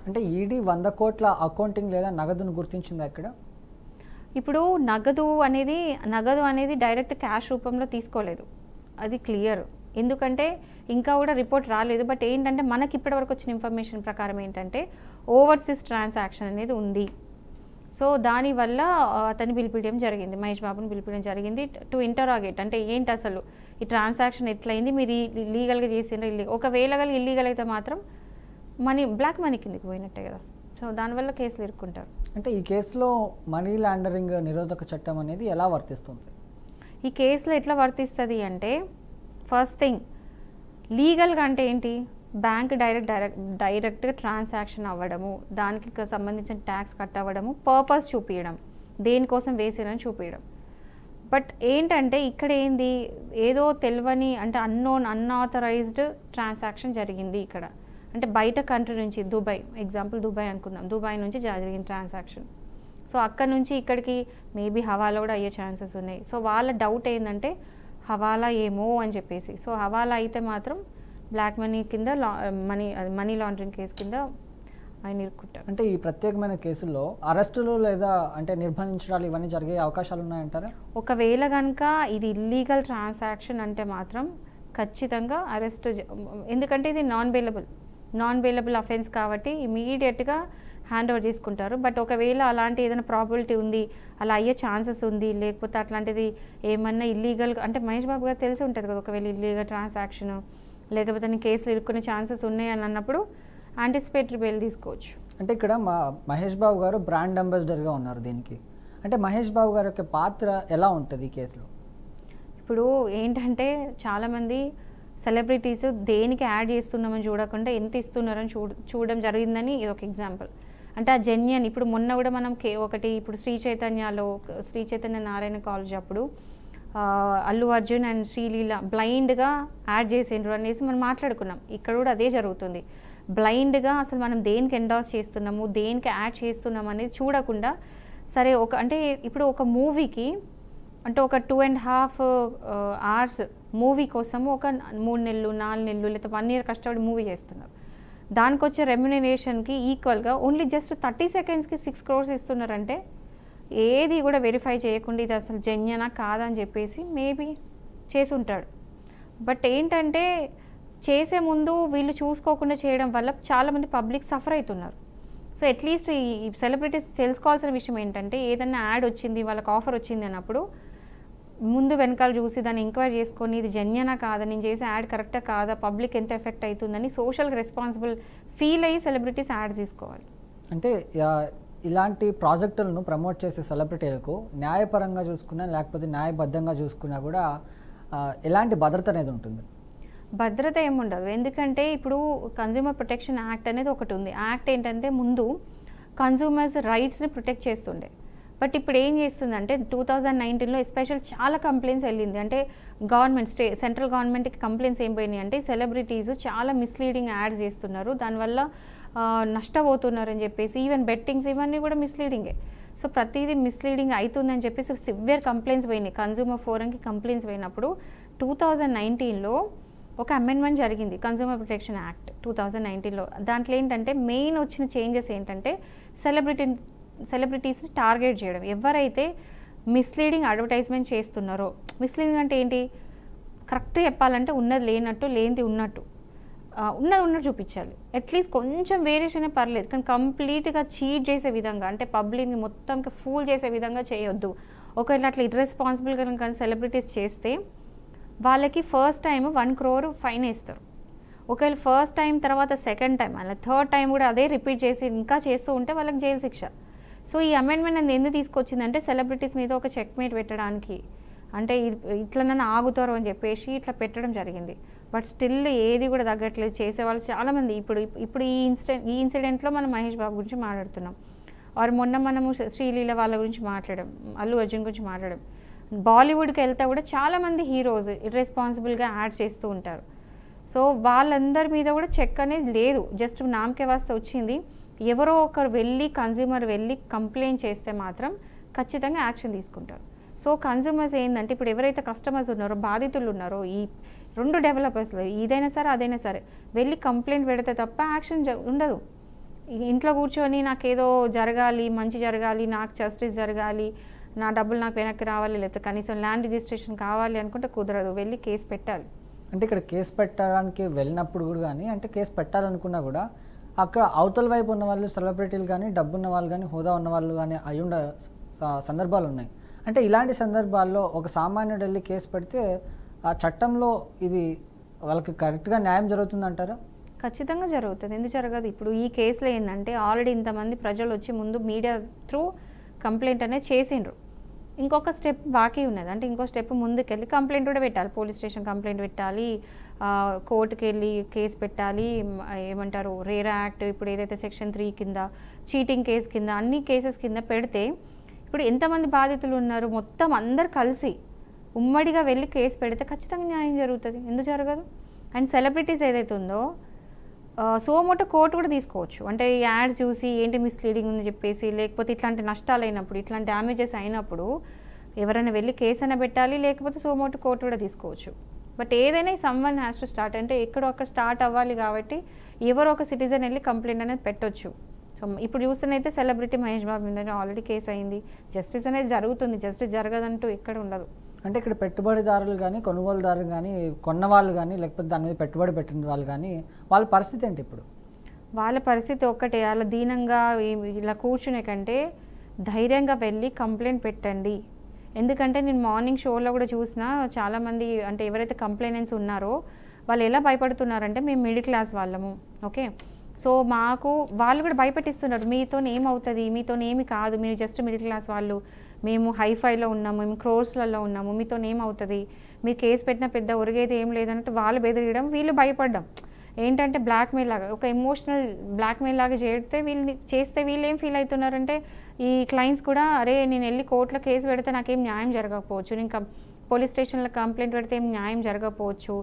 అంటే ఈడీ 100 కోట్ల అకౌంటింగ్ లేదా నగదును గుర్తించిందా ఇక్కడ? ఇప్పుడు నగదు అనేది డైరెక్ట్ క్యాష్ రూపంలో తీసుకోలేదు, అది క్లియర్. ఎందుకంటే ఇంకా కూడా రిపోర్ట్ రాలేదు. బట్ ఏంటంటే మనకి ఇప్పటివరకు వచ్చిన ఇన్ఫర్మేషన్ ప్రకారం ఏంటంటే ఓవర్సీస్ ట్రాన్సాక్షన్ అనేది ఉంది. సో దానివల్ల అతన్ని పిలిపించడం జరిగింది, మహేష్ బాబుని పిలిపించడం జరిగింది టు ఇంటరాగేట్. అంటే ఏంటి అసలు ఈ ట్రాన్సాక్షన్ ఎట్లయింది, మీరు లీగల్గా చేసిండ్రు, ఒకవేళ ఇల్లీగల్ అయితే మాత్రం బ్లాక్ మనీ కిందకి పోయినట్టే కదా. సో దానివల్ల కేసులు ఇరుక్కుంటారు. అంటే ఈ కేసులో మనీ లాండరింగ్ నిరోధక చట్టం అనేది ఎలా వర్తిస్తుంది? ఈ కేసులో ఎట్లా వర్తిస్తుంది అంటే, ఫస్ట్ థింగ్ లీగల్గా అంటే ఏంటి, బ్యాంక్ డైరెక్ట్గా ట్రాన్సాక్షన్ అవ్వడము, దానికి సంబంధించిన ట్యాక్స్ కట్ అవ్వడము, పర్పస్ చూపించడం, దేనికోసం వేసిరని చూపించడం. బట్ ఏంటంటే ఇక్కడ ఏంది, ఏదో తెలియని అంటే అన్ఆథరైజ్డ్ ట్రాన్సాక్షన్ జరిగింది ఇక్కడ. అంటే బయట కంట్రీ నుంచి, దుబాయ్ ఎగ్జాంపుల్, దుబాయ్ అనుకుందాం, దుబాయ్ నుంచి జరిగిన ట్రాన్సాక్షన్. సో అక్కడ నుంచి ఇక్కడికి మేబీ హవాలా కూడా అయ్యే ఛాన్సెస్ ఉన్నాయి. సో వాళ్ళ డౌట్ ఏంటంటే హవాలా ఏమో అని చెప్పేసి. సో హవాలా అయితే మాత్రం బ్లాక్ మనీ కింద మనీ లాండరింగ్ కేసు కింద ఆయన ఇరుక్కుంటారు. అంటే ఈ ప్రత్యేకమైన కేసుల్లో అరెస్టులు లేదా అంటే నిర్బంధించడాలు ఇవన్నీ జరిగే అవకాశాలు ఉన్నాయంటారా? ఒకవేళ కనుక ఇది ఇల్లీగల్ ట్రాన్సాక్షన్ అంటే మాత్రం ఖచ్చితంగా అరెస్ట్, ఎందుకంటే ఇది నాన్ బెయిలబుల్ అఫెన్స్ కాబట్టి ఇమీడియట్గా హ్యాండ్ ఓవర్ చేసుకుంటారు. బట్ ఒకవేళ అలాంటి ఏదైనా ప్రాబిలిటీ ఉంది, అలా అయ్యే ఛాన్సెస్ ఉంది, లేకపోతే అట్లాంటిది ఏమన్నా ఇల్లీగల్ అంటే మహేష్ బాబు గారు తెలిసి ఉంటుంది కదా, ఒకవేళ ఇల్లీగల్ ట్రాన్సాక్షన్ లేకపోతే కేసులు ఇరుక్కునే ఛాన్సెస్ ఉన్నాయి అని అన్నప్పుడు యాంటిసిపేటరీ బెయిల్ తీసుకోవచ్చు. అంటే ఇక్కడ మహేష్ బాబు గారు బ్రాండ్ అంబాసిడర్గా ఉన్నారు దీనికి. అంటే మహేష్ బాబు గారి యొక్క పాత్ర ఎలా ఉంటుంది ఈ కేసులో? ఇప్పుడు ఏంటంటే చాలామంది సెలబ్రిటీస్ దేనికి యాడ్ చేస్తున్నామని చూడకుండా ఎంత ఇస్తున్నారని చూడడం జరిగిందని ఇది ఒక ఎగ్జాంపుల్. అంటే ఆ జెన్యన్, ఇప్పుడు మొన్న కూడా మనం ఇప్పుడు శ్రీ చైతన్య నారాయణ కాలేజ్ అప్పుడు అల్లు అర్జున్ అండ్ శ్రీలీల బ్లైండ్గా యాడ్ చేసిండ్రు అనేసి మనం మాట్లాడుకున్నాం. ఇక్కడ కూడా అదే జరుగుతుంది. బ్లైండ్గా అసలు మనం దేనికి ఎండాస్ చేస్తున్నాము, దేనికి యాడ్ చేస్తున్నాము అనేది చూడకుండా, సరే అంటే ఇప్పుడు ఒక మూవీకి అంటే ఒక 2.5 hours మూవీ కోసము ఒక 3 నెలలు 4 నెలలు లేదా 1 year కష్టపడి మూవీ చేస్తున్నారు. దానికి వచ్చే రెమ్యునరేషన్కి ఈక్వల్గా ఓన్లీ జస్ట్ 30 secondsకి 6 crores ఇస్తున్నారంటే ఏది కూడా వెరిఫై చేయకుండా ఇది అసలు జెన్యనా కాదని చెప్పేసి మేబీ చేసి ఉంటాడు. బట్ ఏంటంటే చేసే ముందు వీళ్ళు చూసుకోకుండా చేయడం వల్ల చాలామంది పబ్లిక్ సఫర్ అవుతున్నారు. సో అట్లీస్ట్ ఈ సెలబ్రిటీస్ తెలుసుకోవాల్సిన విషయం ఏంటంటే, ఏదైనా యాడ్ వచ్చింది, వాళ్ళకి ఆఫర్ వచ్చింది అన్నప్పుడు ముందు వెనకాల చూసి దాన్ని ఎంక్వైరీ చేసుకొని ఇది జెన్యనా కాదా, నేను చేసే యాడ్ కరెక్టా కాదా, పబ్లిక్ ఎంత ఎఫెక్ట్ అవుతుందని సోషల్ రెస్పాన్సిబుల్ ఫీల్ అయ్యి సెలబ్రిటీస్ యాడ్ తీసుకోవాలి. అంటే ఇలాంటి ప్రాజెక్టులను ప్రమోట్ చేసే సెలబ్రిటీలకు న్యాయపరంగా చూసుకున్నా లేకపోతే న్యాయబద్ధంగా చూసుకున్నా కూడా ఎలాంటి భద్రత అనేది ఉంటుంది? భద్రత ఏముండదు. ఎందుకంటే ఇప్పుడు కన్జ్యూమర్ ప్రొటెక్షన్ యాక్ట్ అనేది ఒకటి ఉంది. యాక్ట్ ఏంటంటే ముందు కన్జ్యూమర్స్ రైట్స్ని ప్రొటెక్ట్ చేస్తుండే. బట్ ఇప్పుడు ఏం చేస్తుందంటే 2019లో ఎస్పెషల్ చాలా కంప్లైంట్స్ వెళ్ళింది. అంటే గవర్నమెంట్ సెంట్రల్ గవర్నమెంట్కి కంప్లైంట్స్ ఏం పోయినాయి అంటే సెలబ్రిటీస్ చాలా మిస్లీడింగ్ యాడ్స్ చేస్తున్నారు, దానివల్ల నష్టపోతున్నారని చెప్పేసి, ఈవెన్ బెట్టింగ్స్ ఇవన్నీ కూడా మిస్లీడింగే. సో ప్రతిదీ మిస్లీడింగ్ అవుతుందని చెప్పేసి సివియర్ కంప్లైంట్స్ పోయినాయి. కన్జ్యూమర్ ఫోరంకి కంప్లైంట్స్ పోయినప్పుడు 2019లో ఒక అమెండ్మెంట్ జరిగింది, కన్జ్యూమర్ ప్రొటెక్షన్ యాక్ట్ 2019లో. దాంట్లో ఏంటంటే మెయిన్ వచ్చిన చేంజెస్ ఏంటంటే సెలబ్రిటీస్ని టార్గెట్ చేయడం. ఎవరైతే మిస్లీడింగ్ అడ్వర్టైజ్మెంట్ చేస్తున్నారో, మిస్లీడింగ్ అంటే ఏంటి, కరెక్ట్ చెప్పాలంటే ఉన్నది లేనట్టు, లేనిది ఉన్నట్టు, ఉన్నది చూపించాలి. అట్లీస్ట్ కొంచెం వేరియేషన్ పర్లేదు, కానీ కంప్లీట్గా చీట్ చేసే విధంగా, అంటే పబ్లిక్ని మొత్తంకి ఫూల్ చేసే విధంగా చేయొద్దు. ఒకవేళ అట్లా ఇర్రెస్పాన్సిబుల్గా కానీ సెలబ్రిటీస్ చేస్తే వాళ్ళకి ఫస్ట్ టైం 1 crore ఫైన్ వేస్తారు. ఒకవేళ ఫస్ట్ టైం తర్వాత సెకండ్ టైం అలా థర్డ్ టైం కూడా అదే రిపీట్ చేసి ఇంకా చేస్తూ ఉంటే వాళ్ళకి జైలు శిక్ష. సో ఈ అమెండ్మెంట్ అనేది ఎందుకు తీసుకొచ్చిందంటే సెలబ్రిటీస్ మీద ఒక చెక్మేట్ పెట్టడానికి, అంటే ఇట్లనన్నా ఆగుతారు అని చెప్పేసి ఇట్లా పెట్టడం జరిగింది. బట్ స్టిల్ ఏది కూడా తగ్గట్లేదు, చేసేవాళ్ళు చాలామంది. ఇప్పుడు ఈ ఇన్సిడెంట్లో మనం మహేష్ బాబు గురించి మాట్లాడుతున్నాం, ఆర్ మొన్న మనము శ్రీలీల వాళ్ళ గురించి మాట్లాడాం, అల్లు అర్జున్ గురించి మాట్లాడాం. బాలీవుడ్కి వెళ్తే కూడా చాలామంది హీరోస్ ఇర్రెస్పాన్సిబుల్గా యాడ్ చేస్తూ ఉంటారు. సో వాళ్ళందరి మీద కూడా చెక్ అనేది లేదు, జస్ట్ నామకే వాస్తే వచ్చింది. ఎవరో ఒకరు కన్జ్యూమర్ వెళ్ళి కంప్లైంట్ చేస్తే మాత్రం ఖచ్చితంగా యాక్షన్ తీసుకుంటారు. సో కన్జ్యూమర్స్ ఏంటంటే ఇప్పుడు ఎవరైతే కస్టమర్స్ ఉన్నారో, బాధితులు ఉన్నారో, ఈ 2 డెవలపర్స్లో ఇదైనా సరే అదైనా సరే వెళ్ళి కంప్లైంట్ పెడితే తప్ప యాక్షన్ ఉండదు. ఇంట్లో కూర్చొని నాకేదో జరగాలి, మంచి జరగాలి, నాకు జస్టిస్ జరగాలి, నా డబ్బులు నాకు వెనక్కి రావాలి, లేకపోతే కనీసం ల్యాండ్ రిజిస్ట్రేషన్ కావాలి అనుకుంటే కుదరదు, వెళ్ళి కేసు పెట్టాలి. అంటే ఇక్కడ కేసు పెట్టడానికి వెళ్ళినప్పుడు కూడా కానీ, అంటే కేసు పెట్టాలనుకున్నా కూడా అక్కడ అవతల వైపు ఉన్న వాళ్ళు సెలబ్రిటీలు కానీ, డబ్బున్న వాళ్ళు కానీ, హోదా ఉన్న వాళ్ళు కానీ అయ్యుండ సందర్భాలు ఉన్నాయి. అంటే ఇలాంటి సందర్భాల్లో ఒక సామాన్యుడు వెళ్ళి కేసు పెడితే ఆ చట్టంలో ఇది వాళ్ళకి కరెక్ట్గా న్యాయం జరుగుతుందంటారా? ఖచ్చితంగా జరుగుతుంది, ఎందుకు జరగదు? ఇప్పుడు ఈ కేసులో ఏంటంటే ఆల్రెడీ ఇంతమంది ప్రజలు వచ్చి ముందు మీడియా త్రూ కంప్లైంట్ అనేది చేసిండ్రు. ఇంకొక స్టెప్ బాకీ ఉన్నది, అంటే ఇంకో స్టెప్ ముందుకెళ్ళి కంప్లైంట్ కూడా పెట్టాలి, పోలీస్ స్టేషన్ కంప్లైంట్ పెట్టాలి, కోర్టుకి వెళ్ళి కేసు పెట్టాలి, ఏమంటారు రేరా యాక్ట్, ఇప్పుడు ఏదైతే సెక్షన్ 3 కింద, చీటింగ్ కేసు కింద, అన్ని కేసెస్ కింద పెడితే ఇప్పుడు ఎంతమంది బాధితులు ఉన్నారు మొత్తం అందరు కలిసి ఉమ్మడిగా వెళ్ళి కేసు పెడితే ఖచ్చితంగా న్యాయం జరుగుతుంది, ఎందుకు జరగదు? అండ్ సెలబ్రిటీస్ ఏదైతే ఉందో సోమోటో కోర్టు కూడా తీసుకోవచ్చు. అంటే ఈ యాడ్స్ చూసి ఏంటి మిస్లీడింగ్ ఉందని చెప్పేసి, లేకపోతే ఇట్లాంటి నష్టాలు అయినప్పుడు, ఇట్లాంటి డ్యామేజెస్ అయినప్పుడు ఎవరైనా వెళ్ళి కేసు అయినా పెట్టాలి, లేకపోతే సోమోటో కోర్టు కూడా తీసుకోవచ్చు. బట్ ఏదైనా ఈ సమ్వన్ హ్యాస్ టు స్టార్ట్, అంటే ఎక్కడో అక్కడ స్టార్ట్ అవ్వాలి కాబట్టి ఎవరో ఒక సిటిజన్ వెళ్ళి కంప్లైంట్ అనేది పెట్టొచ్చు. సో ఇప్పుడు చూస్తేనైతే సెలబ్రిటీ మహేష్ బాబు మీద ఆల్రెడీ కేసు అయింది, జస్టిస్ అనేది జరుగుతుంది, జస్టిస్ జరగదంటూ ఎక్కడ ఉండదు. అంటే ఇక్కడ పెట్టుబడిదారులు కానీ, కొనుగోలుదారులు కానీ, కొన్న వాళ్ళు కానీ, లేకపోతే దాని మీద పెట్టుబడి పెట్టిన వాళ్ళు కానీ, వాళ్ళ పరిస్థితి ఏంటి ఇప్పుడు? వాళ్ళ పరిస్థితి ఒక్కటే, అలా దీనంగా ఇలా కూర్చునే కంటే ధైర్యంగా వెళ్ళి కంప్లైంట్ పెట్టండి. ఎందుకంటే నేను మార్నింగ్ షోలో కూడా చూసిన చాలామంది, అంటే ఎవరైతే కంప్లైనెంట్స్ ఉన్నారో వాళ్ళు ఎలా భయపడుతున్నారంటే, మేము మిడిల్ క్లాస్ వాళ్ళము, ఓకే, సో మాకు వాళ్ళు కూడా భయపెట్టిస్తున్నారు, మీతో ఏమవుతుంది, మీతో ఏమి కాదు, మీరు జస్ట్ మిడిల్ క్లాస్ వాళ్ళు, మేము హైఫైలో ఉన్నాము, మేము క్రోర్స్లలో ఉన్నాము, మీతో ఏమవుతుంది, మీరు కేసు పెట్టిన పెద్ద ఒరిగేది ఏం లేదన్నట్టు వాళ్ళు బెదిరియడం, వీళ్ళు భయపడ్డం. ఏంటంటే బ్లాక్మెయిల్ లాగా, ఒక ఎమోషనల్ బ్లాక్మెయిల్ లాగా చేస్తే వీళ్ళు ఏం ఫీల్ అవుతున్నారంటే, ఈ క్లయింట్స్ కూడా అరే నేను వెళ్ళి కోర్టులో కేసు పెడితే నాకేం న్యాయం జరగకపోవచ్చు, నేను పోలీస్ స్టేషన్లో కంప్లైంట్ పెడితే ఏం న్యాయం జరగకపోవచ్చు,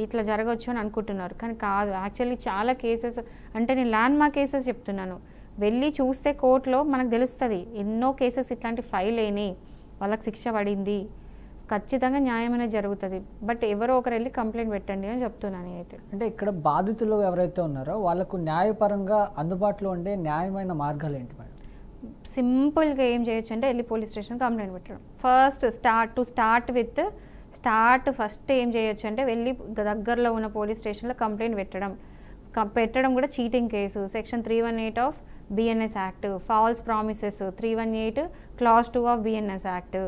ఇట్లా జరగవచ్చు అని అనుకుంటున్నారు. కానీ కాదు, యాక్చువల్లీ చాలా కేసెస్, అంటే నేను ల్యాండ్ మార్క్ కేసెస్ చెప్తున్నాను, వెళ్ళి చూస్తే కోర్టులో మనకు తెలుస్తుంది ఎన్నో కేసెస్ ఇట్లాంటి ఫైల్ అయినాయి, వాళ్ళకి శిక్ష పడింది, ఖచ్చితంగా న్యాయం అనేది జరుగుతుంది. బట్ ఎవరో ఒకరు వెళ్ళి కంప్లైంట్ పెట్టండి అని చెప్తున్నాను అయితే. అంటే ఇక్కడ బాధితులు ఎవరైతే ఉన్నారో వాళ్ళకు న్యాయపరంగా అందుబాటులో ఉండే న్యాయమైన మార్గాలు ఏంటి మేడం? సింపుల్గా ఏం చేయొచ్చు అంటే వెళ్ళి పోలీస్ స్టేషన్ కంప్లైంట్ పెట్టడం. ఫస్ట్ ఏం చేయొచ్చు అంటే వెళ్ళి దగ్గరలో ఉన్న పోలీస్ స్టేషన్లో కంప్లైంట్ పెట్టడం కూడా cheating case, section 318 of BNS act, false promises 318, clause 2 of BNS act,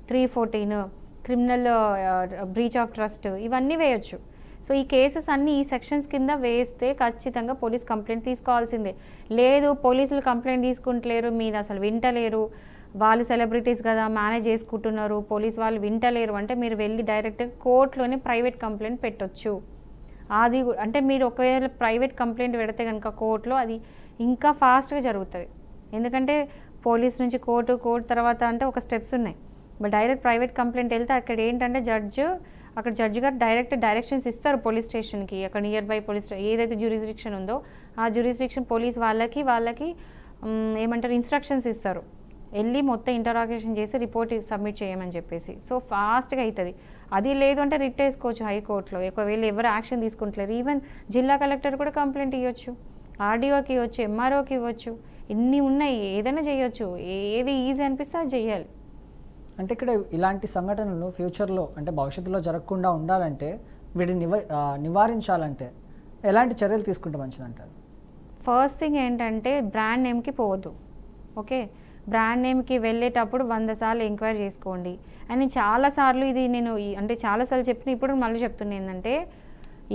314 criminal breach of trust, ఇవన్నీ వేయొచ్చు. సో ఈ కేసెస్ అన్నీ ఈ సెక్షన్స్ కింద వేస్తే ఖచ్చితంగా పోలీస్ కంప్లైంట్ తీసుకోవాల్సిందే. లేదు పోలీసులు కంప్లైంట్ తీసుకుంటలేరు, మీరు అసలు వింటలేరు, వాళ్ళు సెలబ్రిటీస్ కదా మేనేజ్ చేసుకుంటున్నారు, పోలీస్ వాళ్ళు వింటలేరు అంటే మీరు వెళ్ళి డైరెక్ట్గా కోర్టులోనే ప్రైవేట్ కంప్లైంట్ పెట్టొచ్చు. అది అంటే మీరు ఒకవేళ ప్రైవేట్ కంప్లైంట్ పెడితే కనుక కోర్టులో అది ఇంకా ఫాస్ట్గా జరుగుతుంది. ఎందుకంటే పోలీస్ నుంచి కోర్టు తర్వాత అంటే ఒక స్టెప్స్ ఉన్నాయి. బట్ డైరెక్ట్ ప్రైవేట్ కంప్లైంట్ వెళ్తే అక్కడ ఏంటంటే జడ్జి గారు డైరెక్షన్స్ ఇస్తారు పోలీస్ స్టేషన్కి, అక్కడ నియర్ బై పోలీస్ ఏదైతే జ్యూరిస్డిక్షన్ ఉందో ఆ జ్యూరిస్డిక్షన్ పోలీస్ వాళ్ళకి ఏమంటారు ఇన్స్ట్రక్షన్స్ ఇస్తారు, వెళ్ళి మొత్తం ఇంటరాగేషన్ చేసి రిపోర్ట్ సబ్మిట్ చేయమని చెప్పేసి. సో ఫాస్ట్గా అవుతుంది. అది లేదు అంటే రిట్ వేసుకోవచ్చు హైకోర్టులో, ఒకవేళ ఎవరు యాక్షన్ తీసుకుంటలేరు. ఈవెన్ జిల్లా కలెక్టర్ కూడా కంప్లైంట్ ఇవ్వచ్చు, ఆర్డీఓకి ఇవ్వచ్చు, ఎంఆర్ఓకి ఇవ్వచ్చు, ఇన్ని ఉన్నాయి, ఏదైనా చేయొచ్చు, ఏది ఈజీ అనిపిస్తే అది చేయాలి. అంటే ఇక్కడ ఇలాంటి సంఘటనలు ఫ్యూచర్లో అంటే భవిష్యత్తులో జరగకుండా ఉండాలంటే వీటిని నివారించాలంటే ఎలాంటి చర్యలు తీసుకుంటే మంచిదంటారు? ఫస్ట్ థింగ్ ఏంటంటే బ్రాండ్ నేమ్కి పోవద్దు, ఓకే, బ్రాండ్ నేమ్కి వెళ్ళేటప్పుడు 100 సార్లు ఎంక్వైరీ చేసుకోండి. అండ్ నేను చాలాసార్లు చెప్పిన ఇప్పుడు మళ్ళీ చెప్తున్నా ఏంటంటే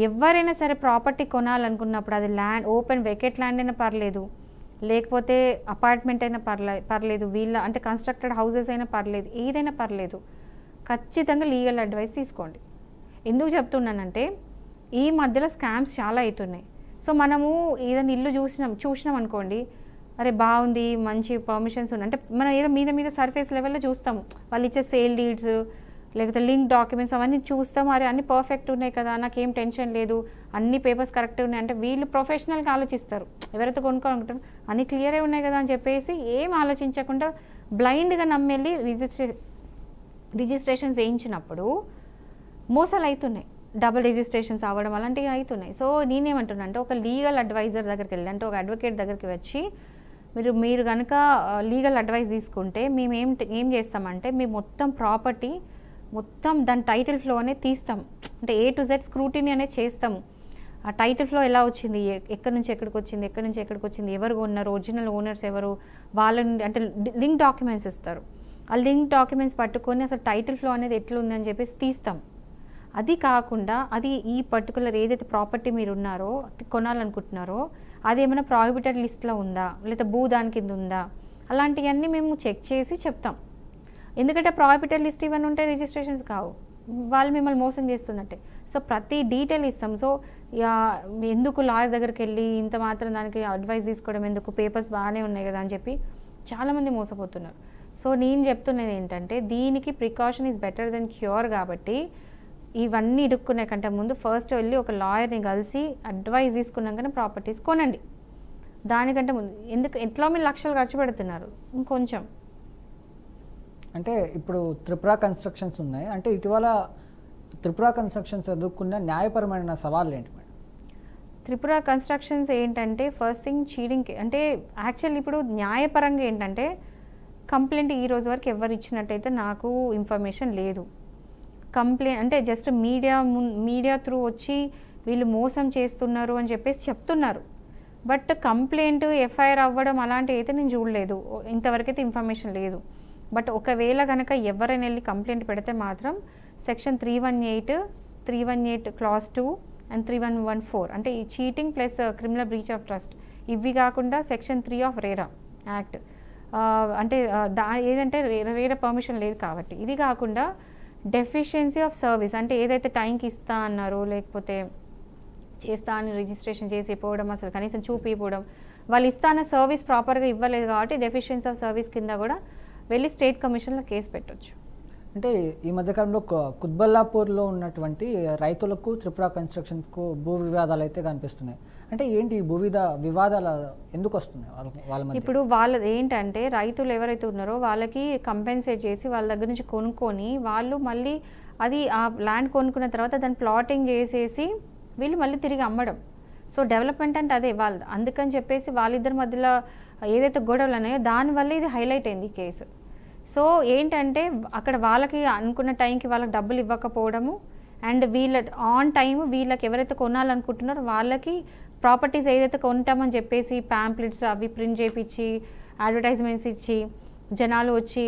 ఎవరైనా సరే ప్రాపర్టీ కొనాలనుకున్నప్పుడు అది ఓపెన్ వెకెట్ ల్యాండ్ అయినా పర్లేదు, లేకపోతే అపార్ట్మెంట్ అయినా పర్లేదు, అంటే కన్స్ట్రక్టెడ్ హౌసెస్ అయినా పర్లేదు, ఏదైనా పర్లేదు, ఖచ్చితంగా లీగల్ అడ్వైస్ తీసుకోండి. ఎందుకు చెప్తున్నానంటే ఈ మధ్యలో స్కామ్స్ చాలా అవుతున్నాయి. సో మనము ఏదైనా ఇల్లు చూసినాం అనుకోండి, అరే బాగుంది, మంచి పర్మిషన్స్ ఉన్నాయి అంటే మనం ఏదో మీద సర్ఫేస్ లెవెల్లో చూస్తాము, వాళ్ళు ఇచ్చే సేల్ డీడ్స్ లేకపోతే లింక్ డాక్యుమెంట్స్ అవన్నీ చూస్తాము, అరే అన్నీ పర్ఫెక్ట్ ఉన్నాయి కదా, నాకేం టెన్షన్ లేదు, అన్ని పేపర్స్ కరెక్ట్ ఉన్నాయి అంటే వీళ్ళు ప్రొఫెషనల్గా ఆలోచిస్తారు, ఎవరైతే కొనుక్కోవాలనుకుంటారో అన్నీ క్లియరే ఉన్నాయి కదా అని చెప్పేసి ఏం ఆలోచించకుండా బ్లైండ్గా నమ్మెళ్ళి రిజిస్ట్రేషన్స్ వేయించినప్పుడు మోసాలు అవుతున్నాయి. డబుల్ రిజిస్ట్రేషన్స్ అవ్వడం అలాంటివి అవుతున్నాయి. సో నేనేమంటున్నా అంటే ఒక లీగల్ అడ్వైజర్ దగ్గరికి వెళ్ళి, అంటే ఒక అడ్వకేట్ దగ్గరికి వచ్చి మీరు కనుక లీగల్ అడ్వైస్ తీసుకుంటే మేము ఏం చేస్తామంటే మీ మొత్తం ప్రాపర్టీ మొత్తం దాని టైటిల్ ఫ్లో అనేది తీస్తాం. అంటే A to Z స్క్రూటినీ అనేది చేస్తాము. ఆ టైటిల్ ఫ్లో ఎలా వచ్చింది, ఎక్కడి నుంచి ఎక్కడికి వచ్చింది, ఎక్కడి నుంచి ఎక్కడికి వచ్చింది, ఎవరు ఉన్నారు, ఒరిజినల్ ఓనర్స్ ఎవరు, వాళ్ళ నుండి అంటే లింక్ డాక్యుమెంట్స్ ఇస్తారు. ఆ లింక్ డాక్యుమెంట్స్ పట్టుకొని అసలు టైటిల్ ఫ్లో అనేది ఎట్లుందని చెప్పేసి తీస్తాం. అది కాకుండా అది ఈ పర్టికులర్ ఏదైతే ప్రాపర్టీ మీరు ఉన్నారో కొనాలనుకుంటున్నారో అది ఏమైనా ప్రాహిబిటెడ్ లిస్ట్లో ఉందా, లేదా భూదాని కింద ఉందా, అలాంటివన్నీ మేము చెక్ చేసి చెప్తాం. ఎందుకంటే ప్రాహిబిటెడ్ లిస్ట్ ఇవన్నీ ఉంటే రిజిస్ట్రేషన్స్ కావు, వాళ్ళు మిమ్మల్ని మోసం చేస్తున్నట్టే. సో ప్రతి డీటెయిల్ ఇస్తాం. సో ఎందుకు లాయర్ దగ్గరికి వెళ్ళి ఇంత మాత్రం దానికి అడ్వైస్ తీసుకోవడం ఎందుకు, పేపర్స్ బాగానే ఉన్నాయి కదా అని చెప్పి చాలామంది మోసపోతున్నారు. సో నేను చెప్తున్నది ఏంటంటే దీనికి precaution is better than cure. కాబట్టి ఇవన్నీ ఇరుక్కునే కంటే ముందు ఫస్ట్ వెళ్ళి ఒక లాయర్ని కలిసి అడ్వైస్ తీసుకున్నాకనే ప్రాపర్టీస్ కొనండి. దానికంటే ముందు ఎట్లా మీరు లక్షలు ఖర్చు పెడుతున్నారు ఇంకొంచెం. అంటే ఇప్పుడు త్రిపుర కన్స్ట్రక్షన్స్ ఉన్నాయి, అంటే ఇటీవల త్రిపుర కన్స్ట్రక్షన్స్ ఎదుర్కొన్న న్యాయపరమైన సవాళ్ళు ఏంటి మేడం? త్రిపుర కన్స్ట్రక్షన్స్ ఏంటంటే ఫస్ట్ థింగ్ చీటింగ్. అంటే యాక్చువల్లీ ఇప్పుడు న్యాయపరంగా ఏంటంటే కంప్లైంట్ ఈ రోజు వరకు ఎవరు ఇచ్చినట్టయితే నాకు ఇన్ఫర్మేషన్ లేదు. కంప్లైంట్ అంటే జస్ట్ మీడియా త్రూ వచ్చి వీళ్ళు మోసం చేస్తున్నారు అని చెప్పేసి చెప్తున్నారు. బట్ కంప్లైంట్ ఎఫ్ఐఆర్ అవ్వడం అలాంటివి అయితే నేను చూడలేదు, ఇంతవరకైతే ఇన్ఫర్మేషన్ లేదు. బట్ ఒకవేళ కనుక ఎవరైనా వెళ్ళి కంప్లైంట్ పెడితే మాత్రం సెక్షన్ 318 క్లాస్ 2 అండ్ 3114 అంటే ఈ cheating plus criminal breach of trust, ఇవి కాకుండా సెక్షన్ 3 ఆఫ్ రేరా యాక్ట్, అంటే ఏదంటే రేరా పర్మిషన్ లేదు కాబట్టి. ఇది కాకుండా డెఫిషియన్సీ ఆఫ్ సర్వీస్, అంటే ఏదైతే టైంకి ఇస్తా అన్నారో లేకపోతే చేస్తా అని రిజిస్ట్రేషన్ చేసి ఇవ్వడం, అసలు కనీసం చూపిపోవడం, వాళ్ళు ఇస్తా అన్న సర్వీస్ ప్రాపర్గా ఇవ్వలేదు కాబట్టి డెఫిషియన్సీ ఆఫ్ సర్వీస్ కింద కూడా వెళ్ళి స్టేట్ కమిషన్లో కేసు పెట్టవచ్చు. అంటే ఈ మధ్యకాలంలో కుత్బల్లాపూర్లో ఉన్నటువంటి రైతులకు త్రిపుర కన్స్ట్రక్షన్స్కు భూ వివాదాలు అయితే కనిపిస్తున్నాయి. అంటే ఏంటి ఈ వివాదాలు ఎందుకు వస్తున్నాయి వాళ్ళ మధ్య? ఇప్పుడు వాళ్ళది ఏంటంటే రైతులు ఎవరైతే ఉన్నారో వాళ్ళకి కంపెన్సేట్ చేసి వాళ్ళ దగ్గర నుంచి కొనుక్కొని వాళ్ళు మళ్ళీ అది ఆ ల్యాండ్ కొనుక్కున్న తర్వాత దాన్ని ప్లాటింగ్ చేసేసి వీళ్ళు మళ్ళీ తిరిగి అమ్మడం. సో డెవలప్మెంట్ అంటే అదే వాళ్ళు, అందుకని చెప్పేసి వాళ్ళిద్దరి మధ్యలో ఏదైతే గొడవలు ఉన్నాయో దానివల్ల ఇది హైలైట్ అయింది ఈ కేసు. సో ఏంటంటే అక్కడ వాళ్ళకి అనుకున్న టైంకి వాళ్ళకి డబ్బులు ఇవ్వకపోవడము, అండ్ వీళ్ళ ఆన్ టైం వీళ్ళకి ఎవరైతే కొనాలనుకుంటున్నారో వాళ్ళకి ప్రాపర్టీస్ ఏదైతే కొంటామని చెప్పేసి ప్యాంప్లెట్స్ అవి ప్రింట్ చేయించి అడ్వర్టైజ్మెంట్స్ ఇచ్చి జనాలు వచ్చి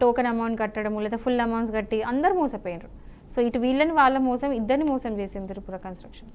టోకెన్ అమౌంట్ కట్టడము లేదా ఫుల్ అమౌంట్స్ కట్టి అందరూ మోసపోయారు. సో ఇటు వీళ్ళని వాళ్ళ మోసం ఇద్దరిని మోసం చేసింది త్రిపుర కన్స్ట్రక్షన్స్.